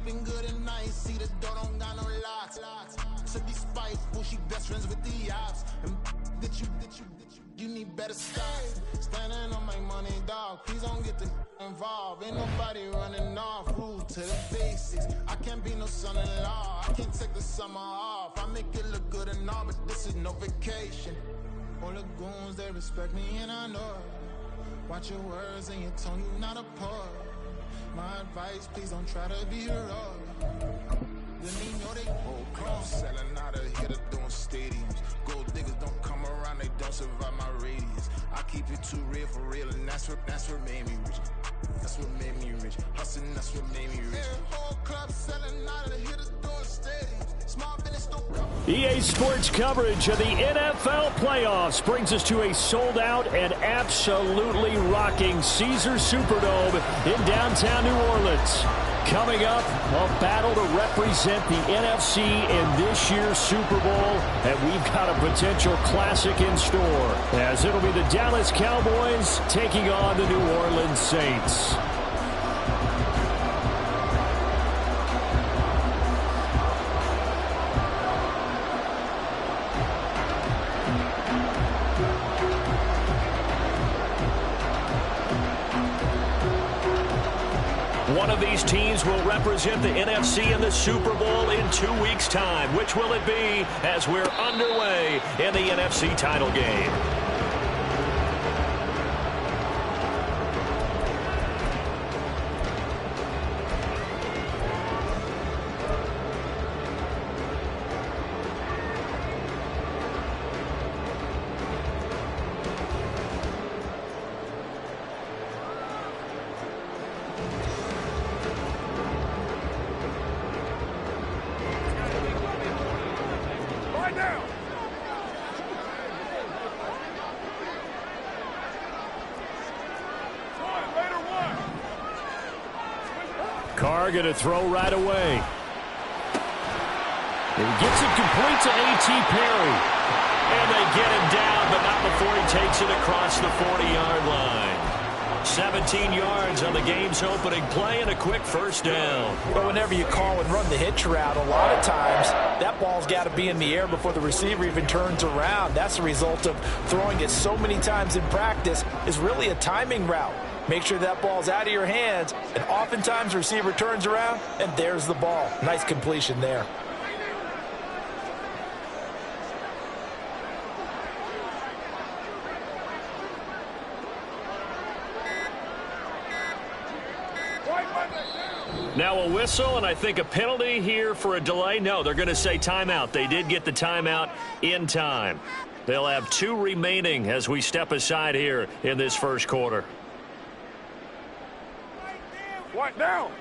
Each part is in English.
sleeping good at night. See the door don't got no locks. To be spiteful, she best friends with the ops. And you need better stop. Standing on my money, dog. Please don't get the involved. Ain't nobody running off. Rude to the basics. I can't be no son-in-law. I can't take the summer off. I make it look good and all, but this is no vacation. All the goons, they respect me and I know it. Watch your words and your tone, you not a poet. My advice, please don't try to be heroic. Let me know they whole club selling out of here to doing stadiums. Gold diggers don't come around, they don't survive my radius. I keep it too real for real, and that's what made me rich. That's what made me rich. Hustling, that's what made me rich. Whole club selling out of here to doing stadiums. Small business don't come. EA Sports coverage of the NFL playoffs brings us to a sold-out and absolutely rocking Caesars Superdome in downtown New Orleans. Coming up, a battle to represent the NFC in this year's Super Bowl, and we've got a potential classic in store, as it'll be the Dallas Cowboys taking on the New Orleans Saints. One of these teams will represent the NFC in the Super Bowl in 2 weeks' time. Which will it be as we're underway in the NFC title game? Carr going to throw right away. He gets it complete to A.T. Perry. And they get him down, but not before he takes it across the 40-yard line. 17 yards on the game's opening play and a quick first down. But whenever you call and run the hitch route, a lot of times that ball's got to be in the air before the receiver even turns around. That's the result of throwing it so many times in practice. Is really a timing route. Make sure that ball's out of your hands, and oftentimes the receiver turns around, and there's the ball. Nice completion there. Now a whistle, and I think a penalty here for a delay. No, they're going to say timeout. They did get the timeout in time. They'll have 2 remaining as we step aside here in this first quarter. What now?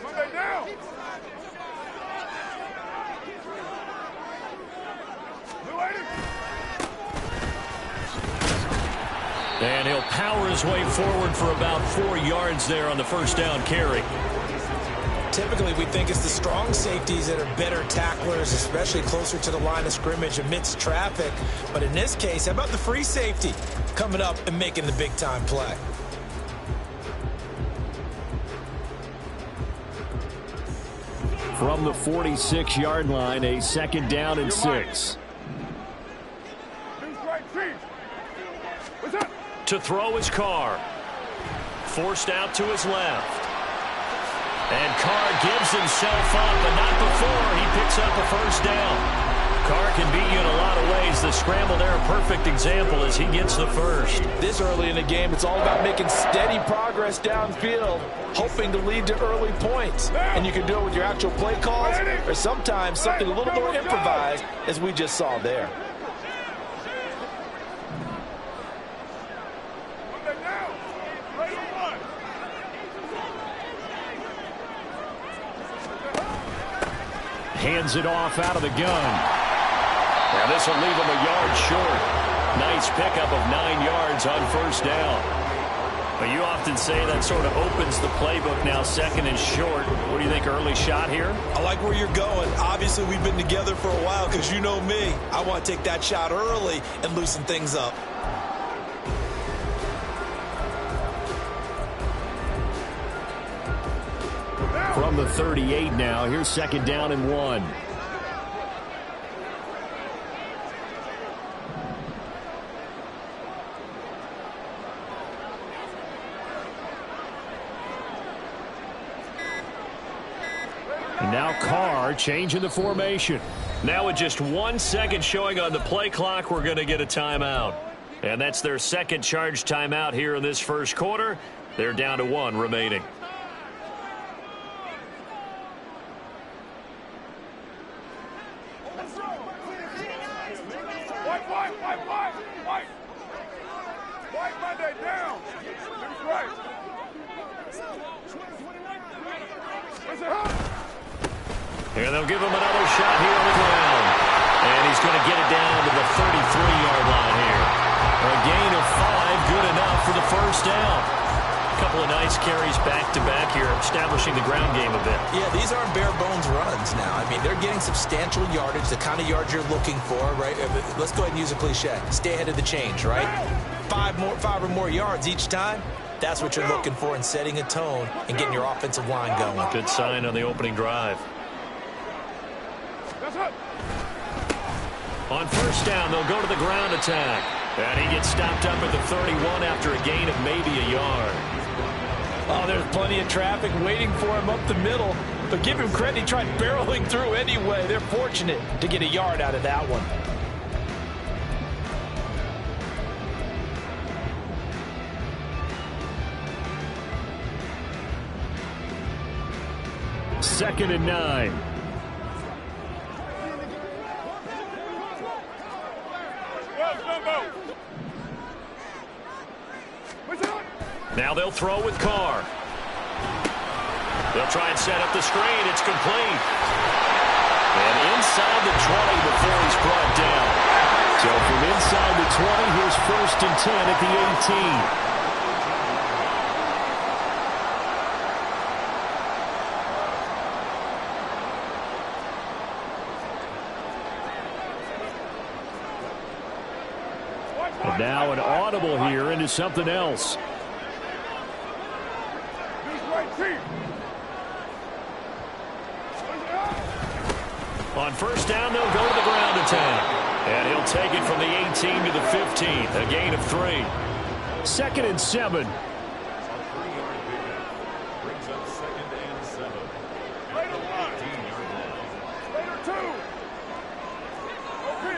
Monday down. And he'll power his way forward for about 4 yards there on the first down carry. Typically, we think it's the strong safeties that are better tacklers, especially closer to the line of scrimmage amidst traffic. But in this case, how about the free safety coming up and making the big-time play? From the 46-yard line, a second down and 6. To throw his Carr. Forced out to his left. And Carr gives himself up, but not before he picks up a first down. Carr can beat you in a lot of ways. The scramble there, a perfect example as he gets the first. This early in the game, it's all about making steady progress downfield, hoping to lead to early points. And you can do it with your actual play calls or sometimes something a little more improvised, as we just saw there. Hands it off out of the gun. Now this will leave him a yard short. Nice pickup of 9 yards on first down. But you often say that sort of opens the playbook now, second and short. What do you think, early shot here? I like where you're going. Obviously, we've been together for a while because you know me. I want to take that shot early and loosen things up. from the 38 now. Here's 2nd down and 1. And now Carr changing the formation. Now with just 1 second showing on the play clock, we're going to get a timeout. And that's their second charge timeout here in this first quarter. They're down to 1 remaining. White Monday down. That's right. And they'll give him another shot here on the ground. And he's going to get it down to the 33-yard line here. A gain of 5, good enough for the first down. A couple of nice carries back-to-back here, establishing the ground game a bit. Yeah, these aren't bare-bones runs now. I mean, they're getting substantial yardage, the kind of yards you're looking for, right? Let's go ahead and use a cliche. Stay ahead of the change, right? 5 or more yards each time. That's what you're looking for in setting a tone and getting your offensive line going. Good sign on the opening drive. On first down, they'll go to the ground attack. And he gets stopped up at the 31 after a gain of maybe a yard. Oh, there's plenty of traffic waiting for him up the middle. But give him credit, he tried barreling through anyway. They're fortunate to get a yard out of that one. Second and 9. Now they'll throw with Carr. They'll try and set up the screen. It's complete. And inside the 20 before he's brought down. So from inside the 20, here's 1st and 10 at the 18. And now an audible here into something else. On first down, they'll go to the ground attack. And he'll take it from the 18 to the 15. A gain of 3. 2nd and 7. Brings up 2nd and 7. Later 1. Later 2.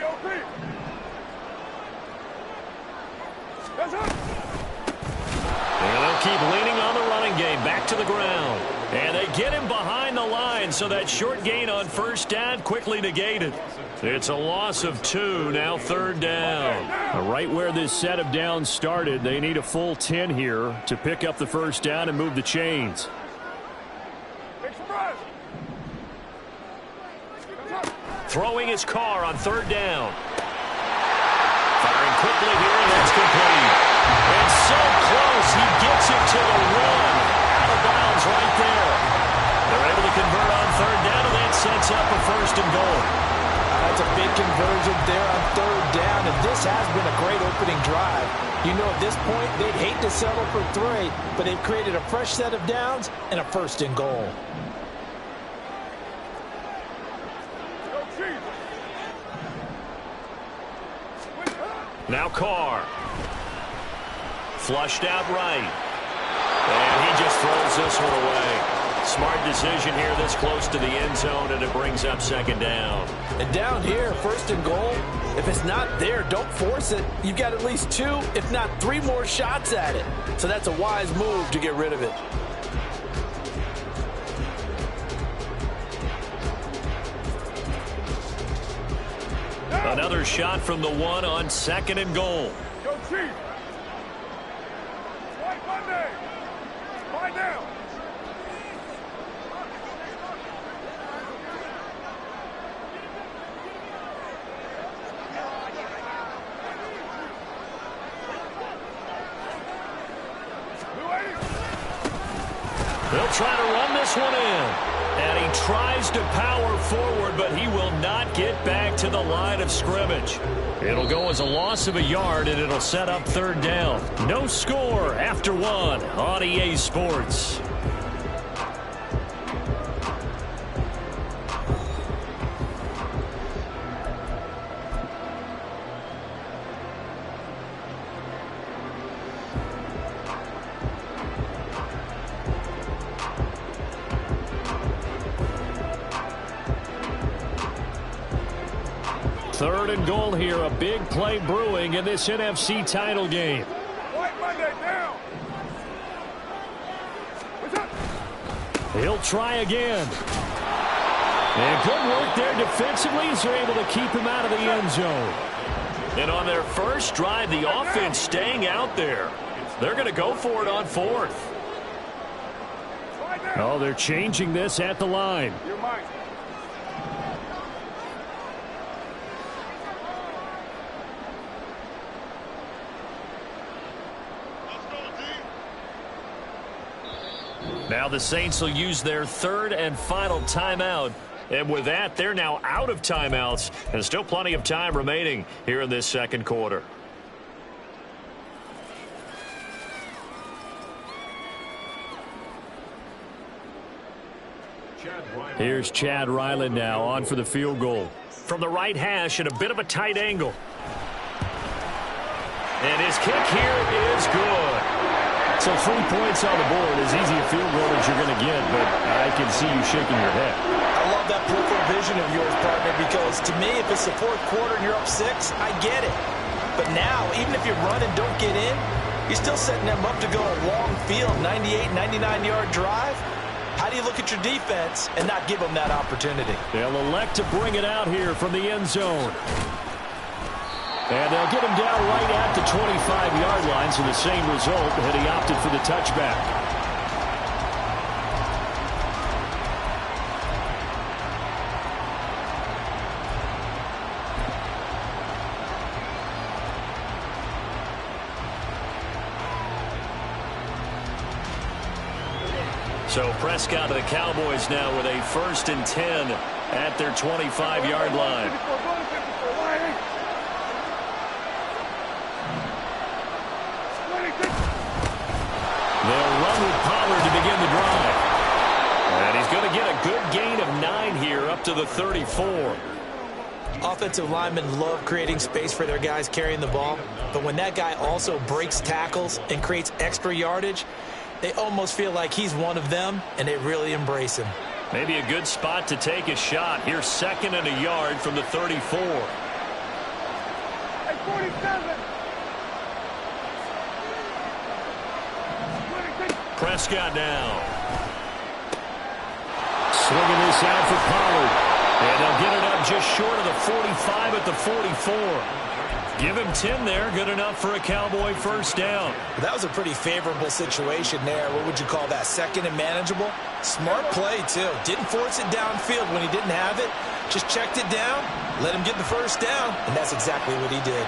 OP. That's it. And they'll keep leaning on the running game. Back to the ground. And they get him behind the line, so that short gain on first down quickly negated. It's a loss of 2, now 3rd down. Right where this set of downs started, they need a full 10 here to pick up the first down and move the chains. Throwing his Carr on 3rd down. Firing quickly here, and that's complete. And so close, he gets it to the 1. Out of bounds right there. They're able to convert on 3rd down, and that sets up a 1st and goal. That's a big conversion there on 3rd down, and this has been a great opening drive. You know, at this point, they'd hate to settle for 3, but they've created a fresh set of downs and a 1st and goal. Now Carr. Flushed out right. And he just throws this one away. Smart decision here this close to the end zone, and it brings up 2nd down. And down here, 1st and goal, if it's not there, don't force it. You've got at least 2, if not 3 more shots at it. So that's a wise move to get rid of it. Another shot from the 1 on 2nd and goal. Go Chiefs. White Monday. Right now. They'll try to run this one in. And he tries to power forward, but he will not get back to the line of scrimmage. It'll go as a loss of a yard, and it'll set up 3rd down. No score after 1 on EA Sports. 3rd and goal here. A big play brewing in this NFC title game. He'll try again. And good work there defensively as they're able to keep him out of the end zone. And on their first drive, the offense staying out there. They're going to go for it on 4th. Oh, they're changing this at the line. Now the Saints will use their 3rd and final timeout. And with that, they're now out of timeouts. And still plenty of time remaining here in this second quarter. Here's Chad Ryland now on for the field goal. From the right hash at a bit of a tight angle. And his kick here is good. So 3 points on the board, as easy a field goal as you're going to get, but I can see you shaking your head. I love that peripheral vision of yours, partner, because to me, if it's the 4th quarter and you're up 6, I get it. But now, even if you run and don't get in, you're still setting them up to go a long field, 98, 99-yard drive. How do you look at your defense and not give them that opportunity? They'll elect to bring it out here from the end zone. And they'll get him down right at the 25-yard line, so the same result had he opted for the touchback. So Prescott of the Cowboys now with a 1st and 10 at their 25-yard line. They'll run with Pollard to begin the drive. And he's going to get a good gain of 9 here up to the 34. Offensive linemen love creating space for their guys carrying the ball. But when that guy also breaks tackles and creates extra yardage, they almost feel like he's one of them, and they really embrace him. Maybe a good spot to take a shot. Here's 2nd and a yard from the 34. Hey, 47. Prescott now. Swinging this out for Pollard. And they'll get it up just short of the 45 at the 44. Give him 10 there. Good enough for a Cowboy 1st down. That was a pretty favorable situation there. What would you call that? 2nd and manageable? Smart play, too. Didn't force it downfield when he didn't have it. Just checked it down, let him get the 1st down, and that's exactly what he did.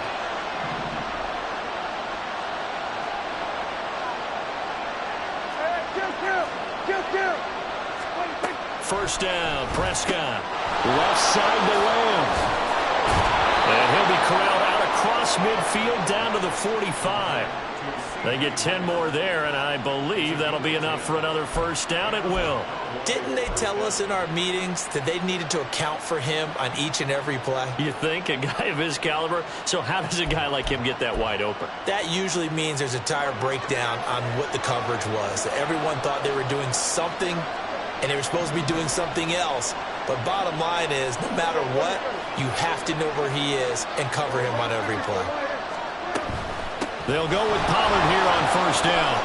First down, Prescott. Left side to Lamb. And he'll be corralled out across midfield down to the 45. They get 10 more there, and I believe that'll be enough for another 1st down. It will. Didn't they tell us in our meetings that they needed to account for him on each and every play? You think? A guy of his caliber? So how does a guy like him get that wide open? That usually means there's a entire breakdown on what the coverage was. Everyone thought they were doing something, and they were supposed to be doing something else. But bottom line is, no matter what, you have to know where he is and cover him on every play. They'll go with Pollard here on 1st down.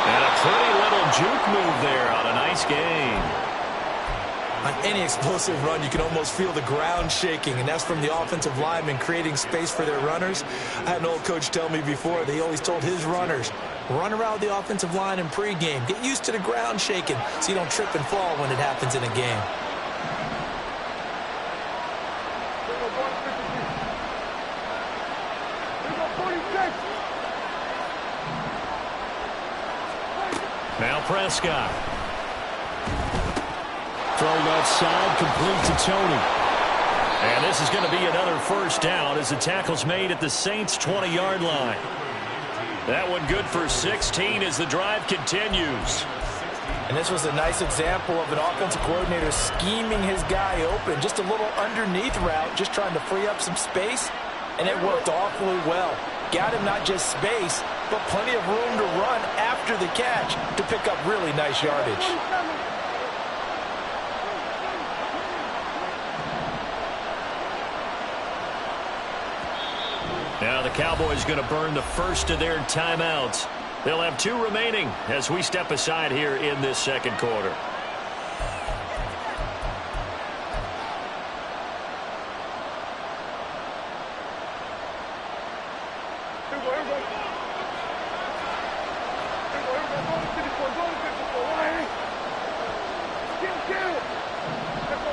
And a pretty little juke move there on a nice gain. On any explosive run, you can almost feel the ground shaking, and that's from the offensive linemen creating space for their runners. I had an old coach tell me before, they always told his runners, run around the offensive line in pregame. Get used to the ground shaking so you don't trip and fall when it happens in a game. Now Prescott. Thrown outside, complete to Tony. And this is going to be another 1st down as the tackle's made at the Saints' 20-yard line. That one good for 16 as the drive continues. And this was a nice example of an offensive coordinator scheming his guy open. Just a little underneath route, just trying to free up some space. And it worked awfully well. Got him not just space, but plenty of room to run after the catch to pick up really nice yardage. Now the Cowboys going to burn the first of their timeouts. They'll have 2 remaining as we step aside here in this second quarter.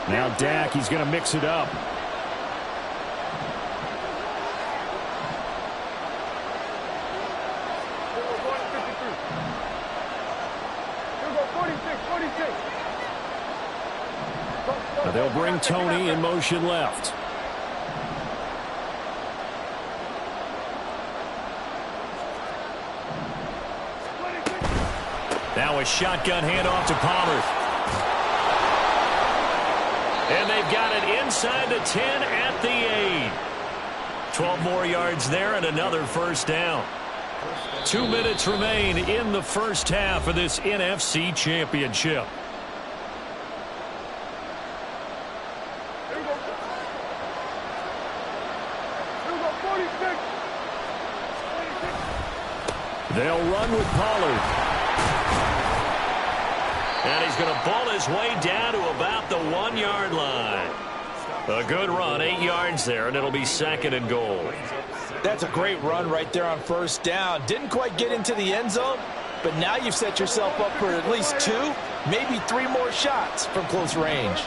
Now Dak, he's going to mix it up. They'll bring Tony in motion left. Now a shotgun handoff to Palmer. And they've got it inside the 10 at the 8. 12 more yards there and another first down. 2 minutes remain in the first half of this NFC Championship. They'll run with Pollard. And he's going to ball his way down to about the 1-yard line. A good run, 8 yards there, and it'll be 2nd and goal. That's a great run right there on first down. Didn't quite get into the end zone, but now you've set yourself up for at least 2, maybe 3 more shots from close range.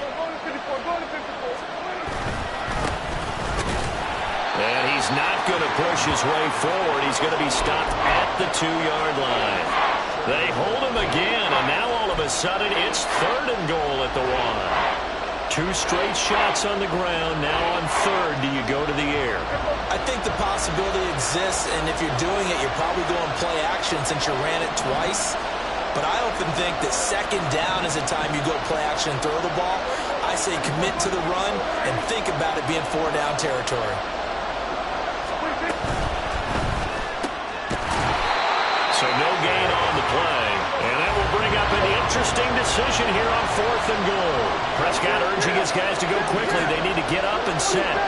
And he's not going to push his way forward. He's going to be stopped at the 2-yard line. They hold him again, and now all of a sudden it's 3rd and goal at the 1. 2 straight shots on the ground. Now on 3rd, do you go to the air? I think the possibility exists, and if you're doing it, you're probably going play action since you ran it twice. But I often think that 2nd down is the time you go play action and throw the ball. I say commit to the run and think about it being 4-down territory. So no gain on the play. And that will bring up an interesting decision here on 4th and goal. Prescott urging his guys to go quickly. They need to get up and set.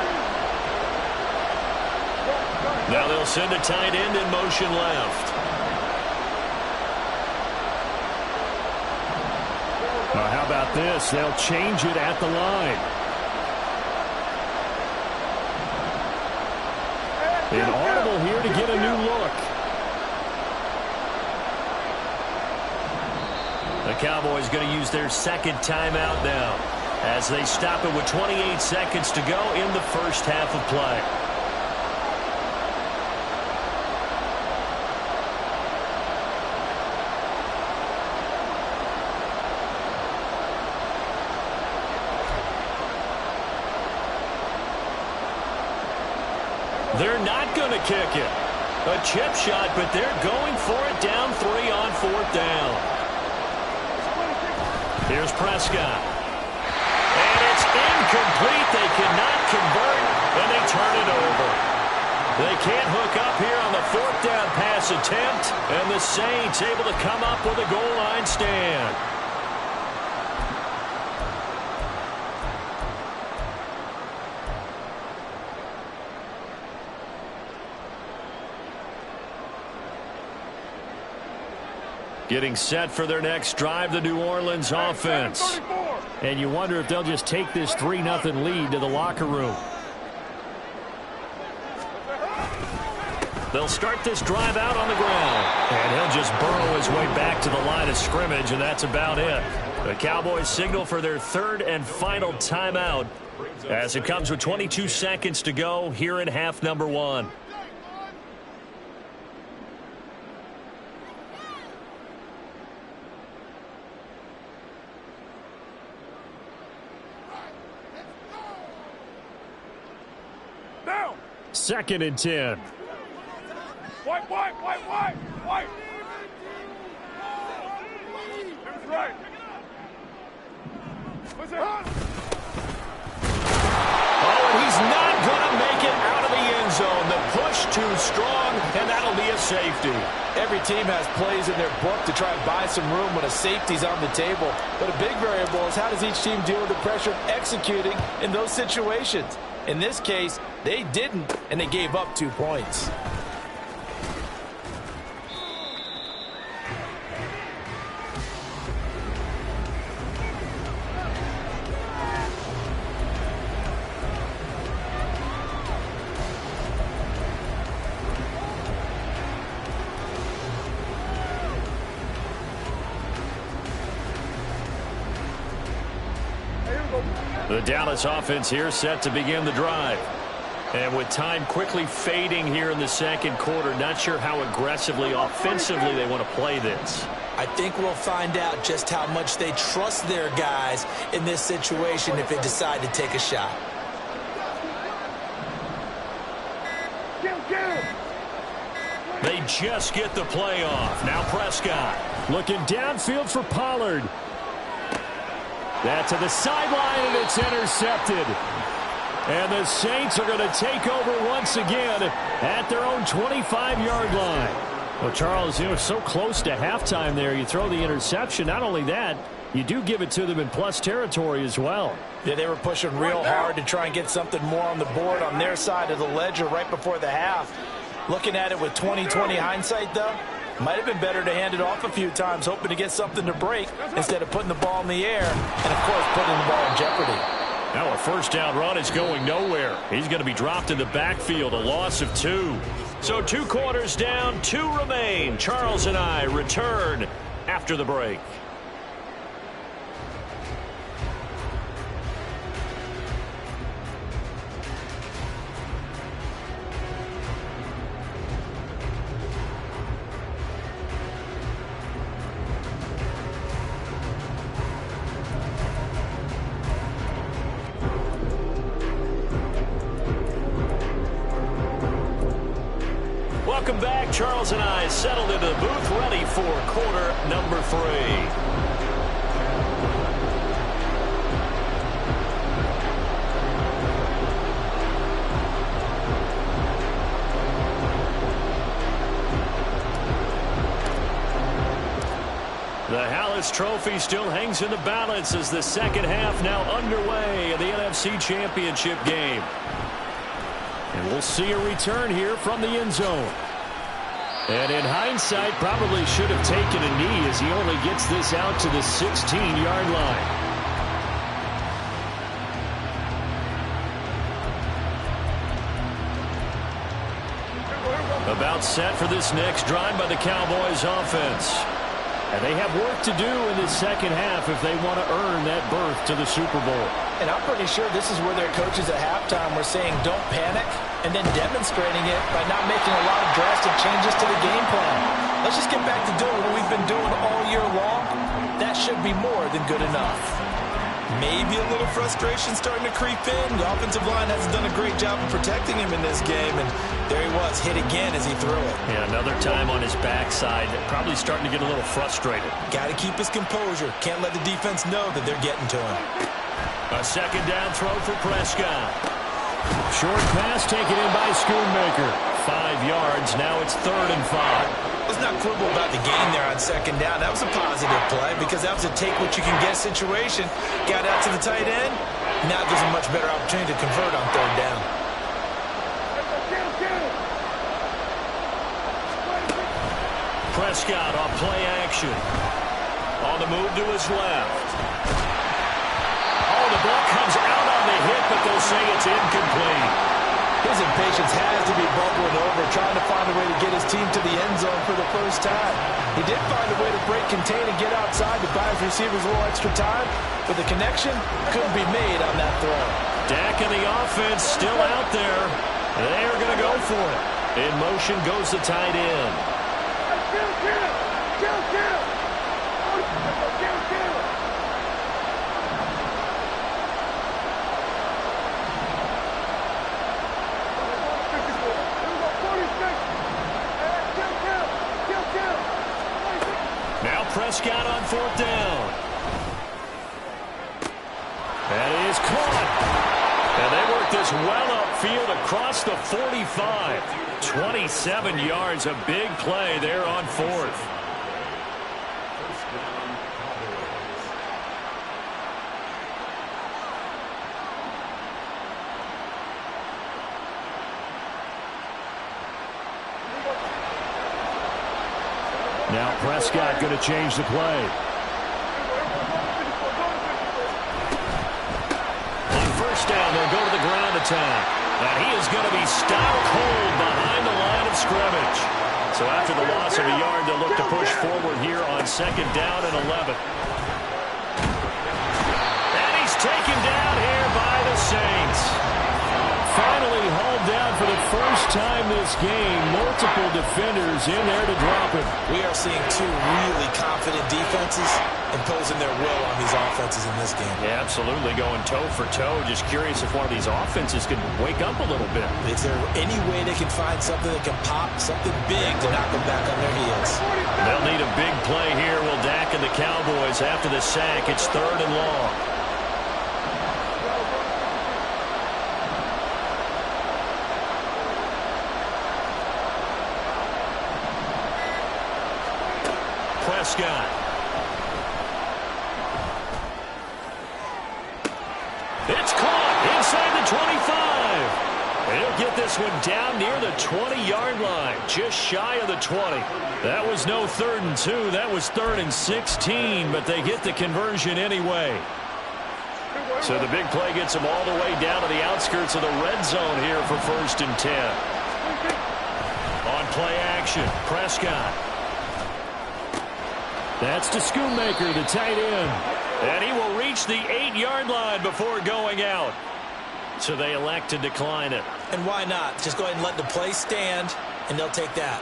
Now they'll send a tight end in motion left. Now how about this? They'll change it at the line. An audible here to get a new look. The Cowboys going to use their 2nd timeout now as they stop it with 28 seconds to go in the first half of play. They're not going to kick it. A chip shot, but they're going for it down 3 on 4th down. Here's Prescott. And it's incomplete. They cannot convert, and they turn it over. They can't hook up here on the 4th down pass attempt, and the Saints able to come up with a goal line stand. Getting set for their next drive, the New Orleans offense. And you wonder if they'll just take this 3-0 lead to the locker room. They'll start this drive out on the ground. And he'll just burrow his way back to the line of scrimmage, and that's about it. The Cowboys signal for their 3rd and final timeout as it comes with 22 seconds to go here in half number 1. Down. 2nd and 10. White. That's right. What's that? Oh, and he's not going to make it out of the end zone. The push too strong, and that'll be a safety. Every team has plays in their book to try and buy some room when a safety's on the table. But a big variable is how does each team deal with the pressure of executing in those situations. In this case, they didn't, and they gave up 2 points. The Dallas offense here set to begin the drive. And with time quickly fading here in the second quarter, not sure how aggressively, offensively they want to play this. I think we'll find out just how much they trust their guys in this situation if they decide to take a shot. They just get the play off. Now Prescott looking downfield for Pollard. That to the sideline, and it's intercepted. And the Saints are going to take over once again at their own 25-yard line. Well, Charles, you know, so close to halftime there. You throw the interception. Not only that, you do give it to them in plus territory as well. Yeah, they were pushing real hard to try and get something more on the board on their side of the ledger right before the half. Looking at it with 20/20 hindsight, though, might have been better to hand it off a few times, hoping to get something to break instead of putting the ball in the air and, of course, putting the ball in jeopardy. Now a first down run is going nowhere. He's going to be dropped in the backfield, a loss of 2. So 2 quarters down, 2 remain. Charles and I return after the break. Welcome back. Charles and I settled into the booth, ready for quarter number 3. The Hallis Trophy still hangs in the balance as the second half now underway in the NFC Championship game. And we'll see a return here from the end zone. And in hindsight, probably should have taken a knee as he only gets this out to the 16-yard line. About set for this next drive by the Cowboys offense. And they have work to do in the second half if they want to earn that berth to the Super Bowl. And I'm pretty sure this is where their coaches at halftime were saying don't panic, and then demonstrating it by not making a lot of drastic changes to the game plan. Let's just get back to doing what we've been doing all year long. That should be more than good enough. Maybe a little frustration starting to creep in. The offensive line hasn't done a great job of protecting him in this game, and there he was, hit again as he threw it. Yeah, another time on his backside, probably starting to get a little frustrated. Got to keep his composure. Can't let the defense know that they're getting to him. A second down throw for Prescott. Short pass taken in by Schoonmaker. 5 yards. Now it's 3rd and 5. Let's not quibble about the gain there on second down. That was a positive play because that was a take-what-you-can-get situation. Got out to the tight end. Now there's a much better opportunity to convert on 3rd down. Prescott on play action. On the move to his left. Oh, the ball comes out on the hit, but they'll say it's incomplete. His impatience has to be bubbling over, trying to find a way to get his team to the end zone for the first time. He did find a way to break, contain, and get outside to buy his receivers a little extra time, but the connection couldn't be made on that throw. Dak and the offense still out there. They are going to go for it. In motion goes the tight end. Now Prescott on 4th down. That is caught. And they work this well upfield across the 45. 27 yards, a big play there on 4th. Now Prescott going to change the play. On first down, they'll go to the ground attack. And he is going to be stopped cold behind the line of scrimmage. So after the loss of a yard, they'll look to push forward here on 2nd down and 11. And he's taken down here by the Saints. Finally hauled down for the first time this game. Multiple defenders in there to drop him. We are seeing two really confident defenses imposing their will on these offenses in this game. Yeah, absolutely, going toe for toe. Just curious if one of these offenses can wake up a little bit. Is there any way they can find something that can pop, something big to knock them back on their heels? They'll need a big play here. Will Dak and the Cowboys after the sack. It's 3rd and long. Prescott. It's caught inside the 25. And he'll get this one down near the 20-yard line, just shy of the 20. That was no 3rd and 2. That was 3rd and 16, but they get the conversion anyway. So the big play gets them all the way down to the outskirts of the red zone here for 1st and 10. On play action, Prescott. That's to Schoonmaker, the tight end. And he will reach the 8-yard line before going out. So they elect to decline it. And why not? Just go ahead and let the play stand, and they'll take that.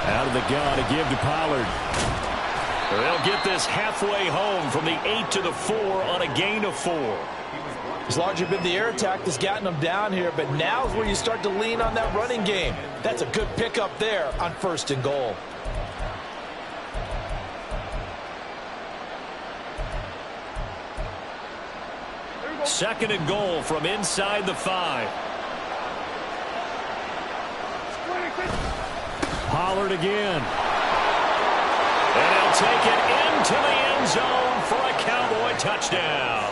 Out of the gun to give to Pollard. They'll get this halfway home from the 8 to the 4 on a gain of 4. It's largely been the air attack that's gotten them down here, but now is where you start to lean on that running game. That's a good pickup there on 1st and goal. Second and goal from inside the 5. Pollard again. And he'll take it into the end zone for a Cowboy touchdown.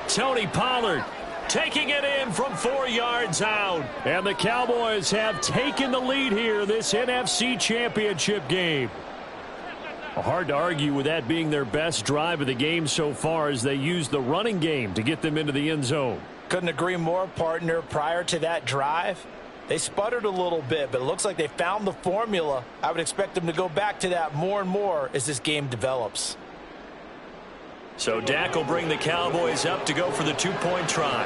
Tony Pollard taking it in from 4 yards out. And the Cowboys have taken the lead here this NFC Championship game. Hard to argue with that being their best drive of the game so far as they use the running game to get them into the end zone. Couldn't agree more, partner. Prior to that drive, they sputtered a little bit, but it looks like they found the formula. I would expect them to go back to that more and more as this game develops. So Dak will bring the Cowboys up to go for the 2-point try.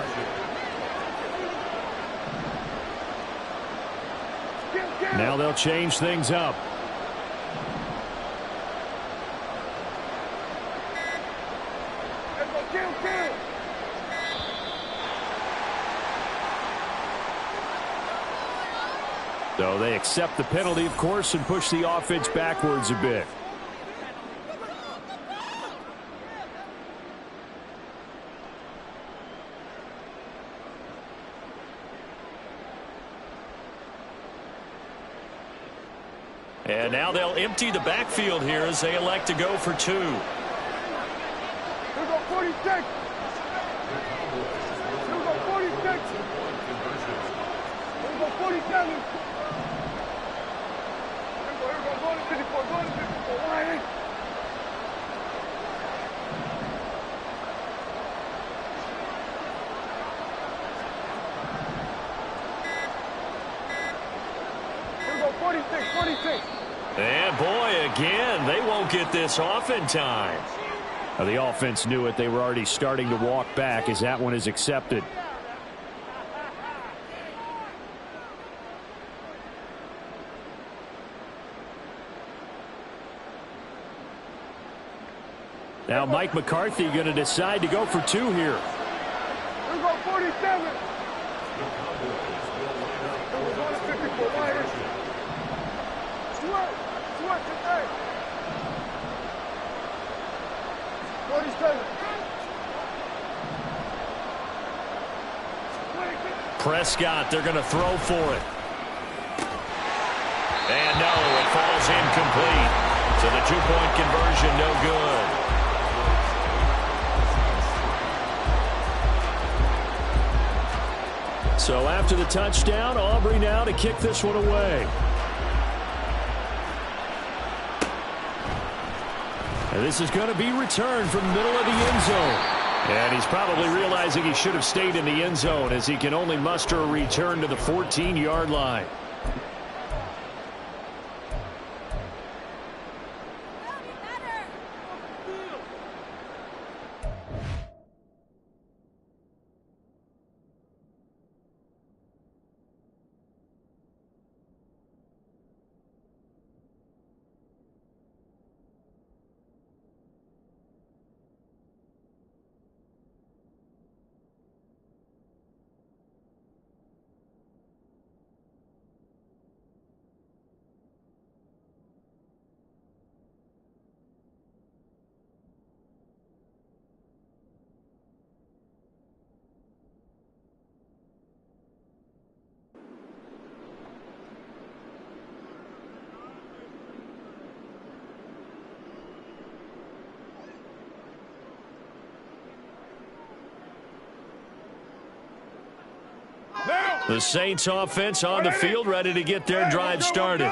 Now they'll change things up. So they accept the penalty, of course, and push the offense backwards a bit. And now they'll empty the backfield here as they elect to go for 2. Here we go 46. Here we go 46. Here we go 47. Here we go, going to 54, going to 54. Why? Here we go 46, 46. And boy, again, they won't get this off in time. Now, the offense knew it. They were already starting to walk back as that one is accepted. Now Mike McCarthy going to decide to go for 2 here. Here we go 47. Here we go to 54. Why? Sweat today. 47. Prescott, they're going to throw for it. And no, it falls incomplete. So the 2-point conversion, no good. So after the touchdown, Aubrey now to kick this one away. And this is going to be returned from the middle of the end zone. And he's probably realizing he should have stayed in the end zone as he can only muster a return to the 14-yard line. The Saints offense on the field, ready to get their drive started.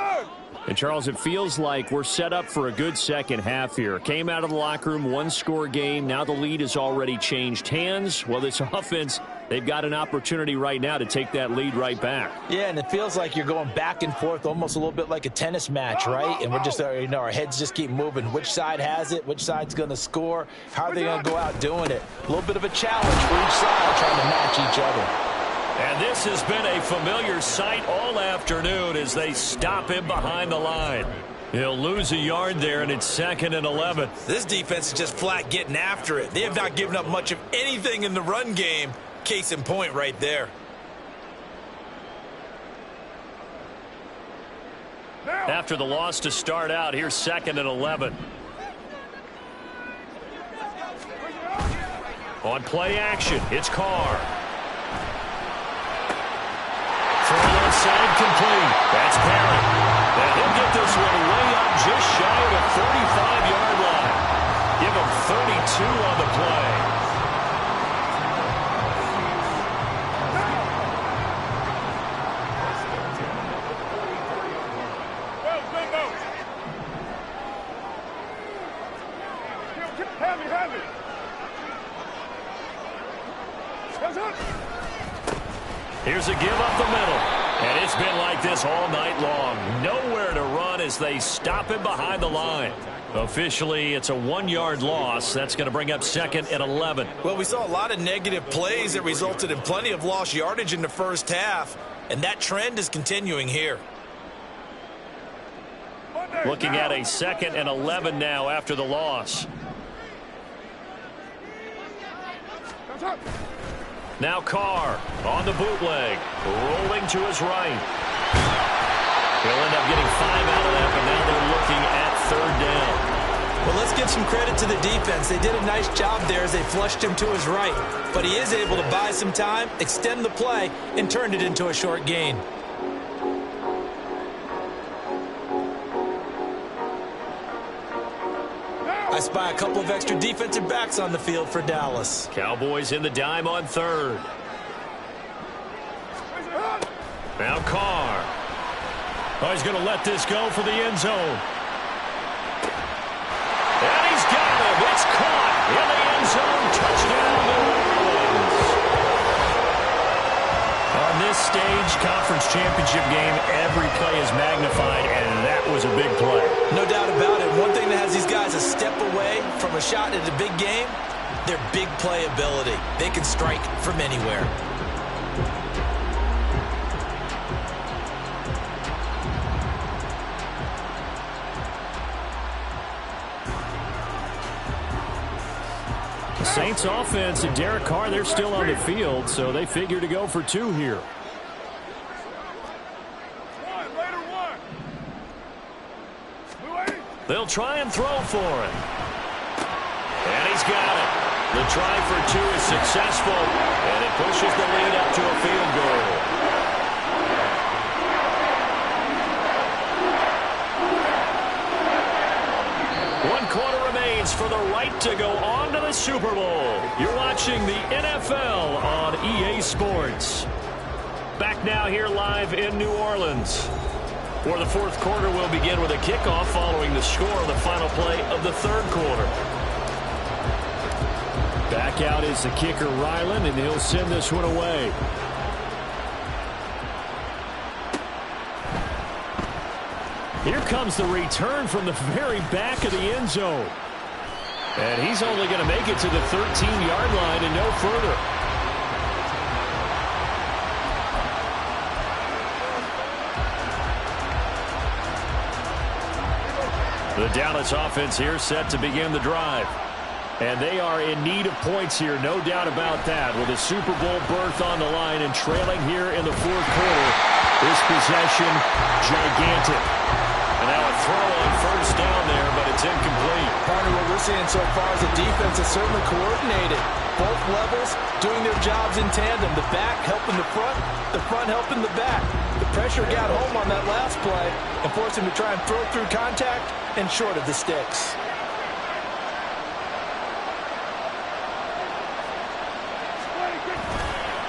And, Charles, it feels like we're set up for a good second half here. Came out of the locker room, one-score game. Now the lead has already changed hands. Well, this offense, they've got an opportunity right now to take that lead right back. Yeah, and it feels like you're going back and forth, almost a little bit like a tennis match, right? And we're just, our heads just keep moving. Which side has it? Which side's going to score? How are they going to go out doing it? A little bit of a challenge for each side trying to match each other. And this has been a familiar sight all afternoon as they stop him behind the line. He'll lose a yard there, and it's 2nd and 11. This defense is just flat getting after it. They have not given up much of anything in the run game. Case in point right there. After the loss to start out, here's 2nd and 11. On play action, it's Carr. Side complete. That's Perry. And he'll get this one way up just shy of the 35-yard line. Give him 32 on the play. Here's a give up the middle. And it's been like this all night long. Nowhere to run as they stop him behind the line. Officially, it's a 1-yard loss. That's going to bring up 2nd and 11. Well, we saw a lot of negative plays that resulted in plenty of lost yardage in the first half. And that trend is continuing here. Looking at a 2nd and 11 now after the loss. Now Carr on the bootleg, rolling to his right. He'll end up getting 5 out of that, but now they're looking at 3rd down. Well, let's give some credit to the defense. They did a nice job there as they flushed him to his right. But he is able to buy some time, extend the play, and turn it into a short gain. I spy a couple of extra defensive backs on the field for Dallas. Cowboys in the dime on 3rd. Now Carr. Oh, he's going to let this go for the end zone. And he's got him. It's caught in the end zone. Touchdown, New Orleans. On this stage, conference championship game, every play is magnified, and that was a big play. No doubt about it. One thing that has these guys a step away from a shot at a big game, their big play ability. They can strike from anywhere. The Saints offense and Derek Carr, they're still on the field, so they figure to go for 2 here. They'll try and throw for it. And he's got it. The try for 2 is successful, and it pushes the lead up to a field goal. One quarter remains for the right to go on to the Super Bowl. You're watching the NFL on EA Sports. Back now here live in New Orleans. For the fourth quarter, we'll begin with a kickoff following the score of the final play of the third quarter. Back out is the kicker, Ryland, and he'll send this one away. Here comes the return from the very back of the end zone. And he's only going to make it to the 13-yard line and no further. The Dallas offense here set to begin the drive. And they are in need of points here, no doubt about that. With a Super Bowl berth on the line and trailing here in the fourth quarter, this possession gigantic. And now a throw on first down there, but it's incomplete. Partner, what we're seeing so far is the defense is certainly coordinated. Both levels doing their jobs in tandem. The back helping the front helping the back. The pressure got home on that last play and forced him to try and throw through contact and short of the sticks.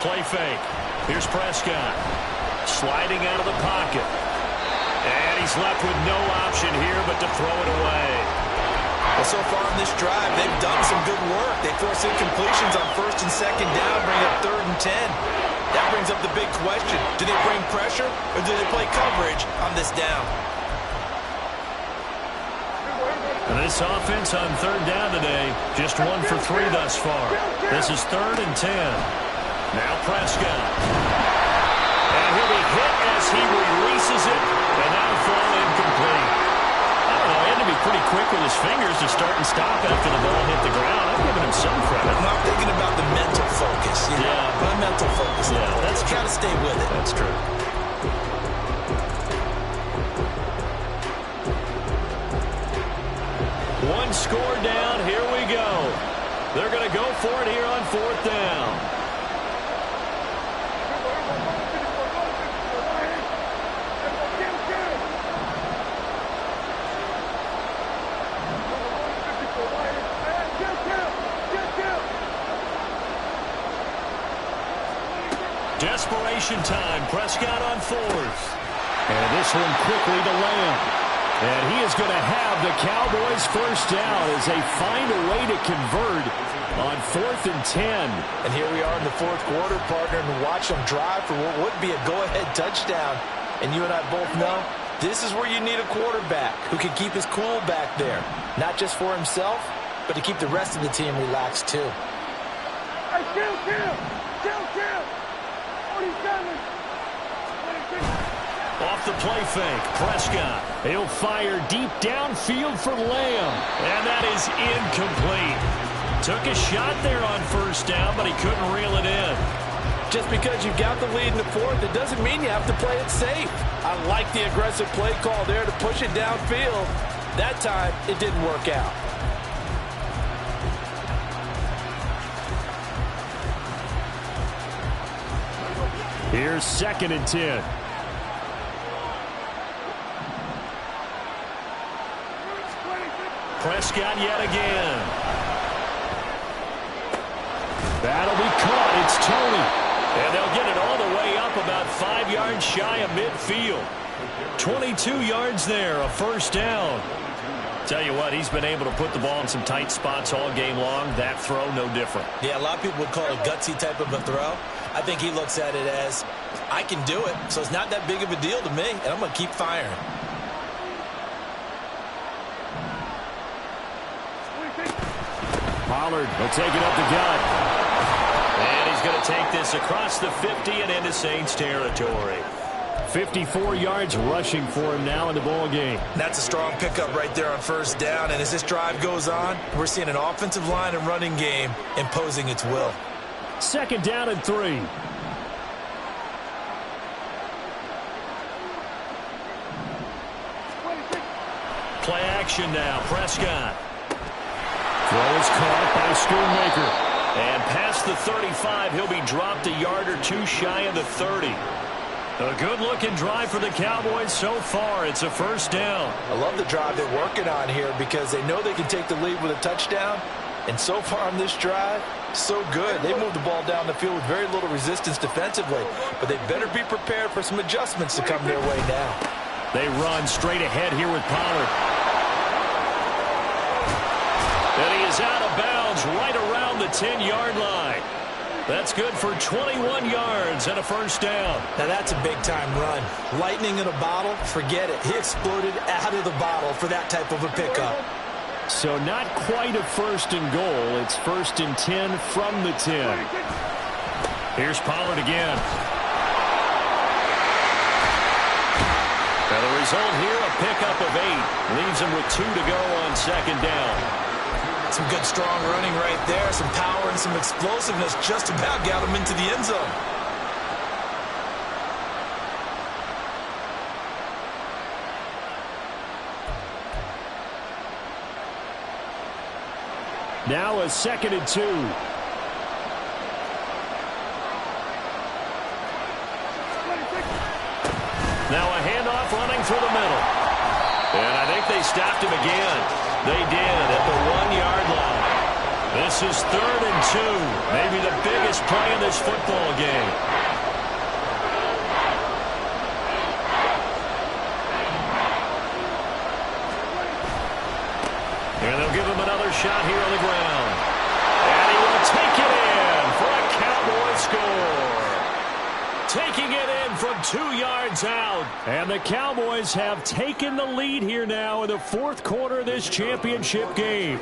Play fake. Here's Prescott. Sliding out of the pocket. And he's left with no option here but to throw it away. Well, so far in this drive, they've done some good work. They force incompletions on first and second down, bring up 3rd and 10. That brings up the big question. Do they bring pressure or do they play coverage on this down? And this offense on 3rd down today, just 1 for 3 thus far. This is 3rd and 10. Now Prescott. And he'll be hit as he releases it, and that'll fall incomplete. I don't know, he had to be pretty quick with his fingers to start and stop after the ball hit the ground. I'm giving him some credit. I'm thinking about the mental focus. The mental focus. Yeah, that's got to stay with it. That's true. One score down. Here we go. They're going to go for it here on 4th down. Desperation time. Prescott on 4th. And this one quickly to Lamb. And he is going to have the Cowboys first down as they find a way to convert on 4th and 10. And here we are in the fourth quarter, partner, and watch them drive for what would be a go-ahead touchdown. And you and I both know this is where you need a quarterback who can keep his cool back there. Not just for himself, but to keep the rest of the team relaxed too. Hey, kill! Off the play fake, Prescott. He'll fire deep downfield for Lamb. And that is incomplete. Took a shot there on first down, but he couldn't reel it in. Just because you've got the lead in the fourth, it doesn't mean you have to play it safe. I like the aggressive play call there to push it downfield. That time, it didn't work out. Here's 2nd and 10. Prescott yet again. That'll be caught. It's Tony. And they'll get it all the way up about 5 yards shy of midfield. 22 yards there, a first down. Tell you what, he's been able to put the ball in some tight spots all game long. That throw, no different. Yeah, a lot of people would call it a gutsy type of a throw. I think he looks at it as, I can do it, so it's not that big of a deal to me, and I'm going to keep firing. Pollard will take it up the gut. And he's going to take this across the 50 and into Saints territory. 54 yards rushing for him now in the ball game. That's a strong pickup right there on first down. And as this drive goes on, we're seeing an offensive line and running game imposing its will. 2nd down and 3. Play action now. Prescott. Throw is caught by Schoonmaker. And past the 35, he'll be dropped a yard or two shy of the 30. A good-looking drive for the Cowboys so far. It's a first down. I love the drive they're working on here because they know they can take the lead with a touchdown, And so far on this drive, so good. They moved the ball down the field with very little resistance defensively, but they better be prepared for some adjustments to come their way now. They run straight ahead here with Pollard. And he is out of bounds right around the 10-yard line. That's good for 21 yards and a first down. Now that's a big-time run. Lightning in a bottle, forget it. He exploded out of the bottle for that type of a pickup. So not quite a first and goal. It's first and 10 from the 10. Here's Pollard again. And the result here, a pickup of 8. Leaves him with 2 to go on second down. Some good strong running right there. Some power and some explosiveness just about got him into the end zone. Now a second and 2. Now a handoff running through the middle. And I think they stopped him again. They did at the 1-yard line. This is third and 2. Maybe the biggest play in this football game. And they'll give him another shot here on the ground. And he will take it in for a Cowboy score. Taking it in from 2 yards out. And the Cowboys have taken the lead here now in the fourth quarter of this championship game.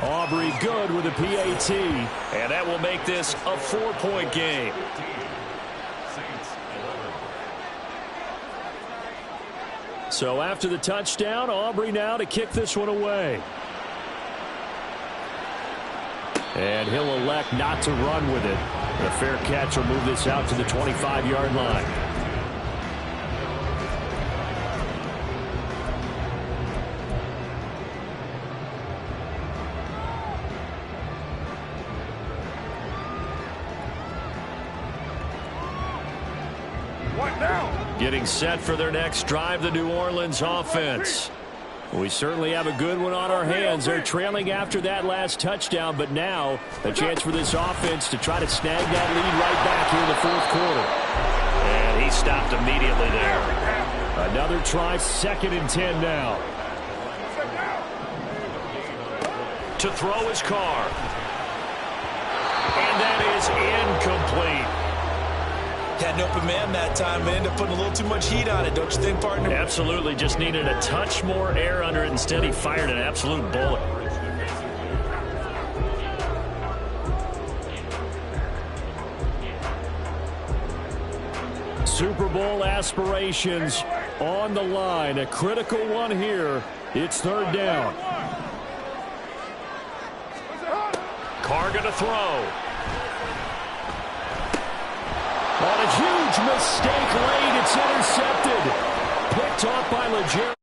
Aubrey good with a PAT. And that will make this a 4-point game. So after the touchdown, Aubrey now to kick this one away. And he'll elect not to run with it. A fair catch will move this out to the 25-yard line. What now? Getting set for their next drive, the New Orleans offense. We certainly have a good one on our hands. They're trailing after that last touchdown, but now a chance for this offense to try to snag that lead right back here in the fourth quarter. And he stopped immediately there. Another try, second and 10 now. To throw his car. And that is incomplete. Had an open man that time, but ended up putting a little too much heat on it, don't you think, partner? Absolutely. Just needed a touch more air under it. Instead, he fired an absolute bullet. Super Bowl aspirations on the line. A critical one here. It's third down. Carr going to throw. On a huge mistake late, it's intercepted. Picked off by Legere.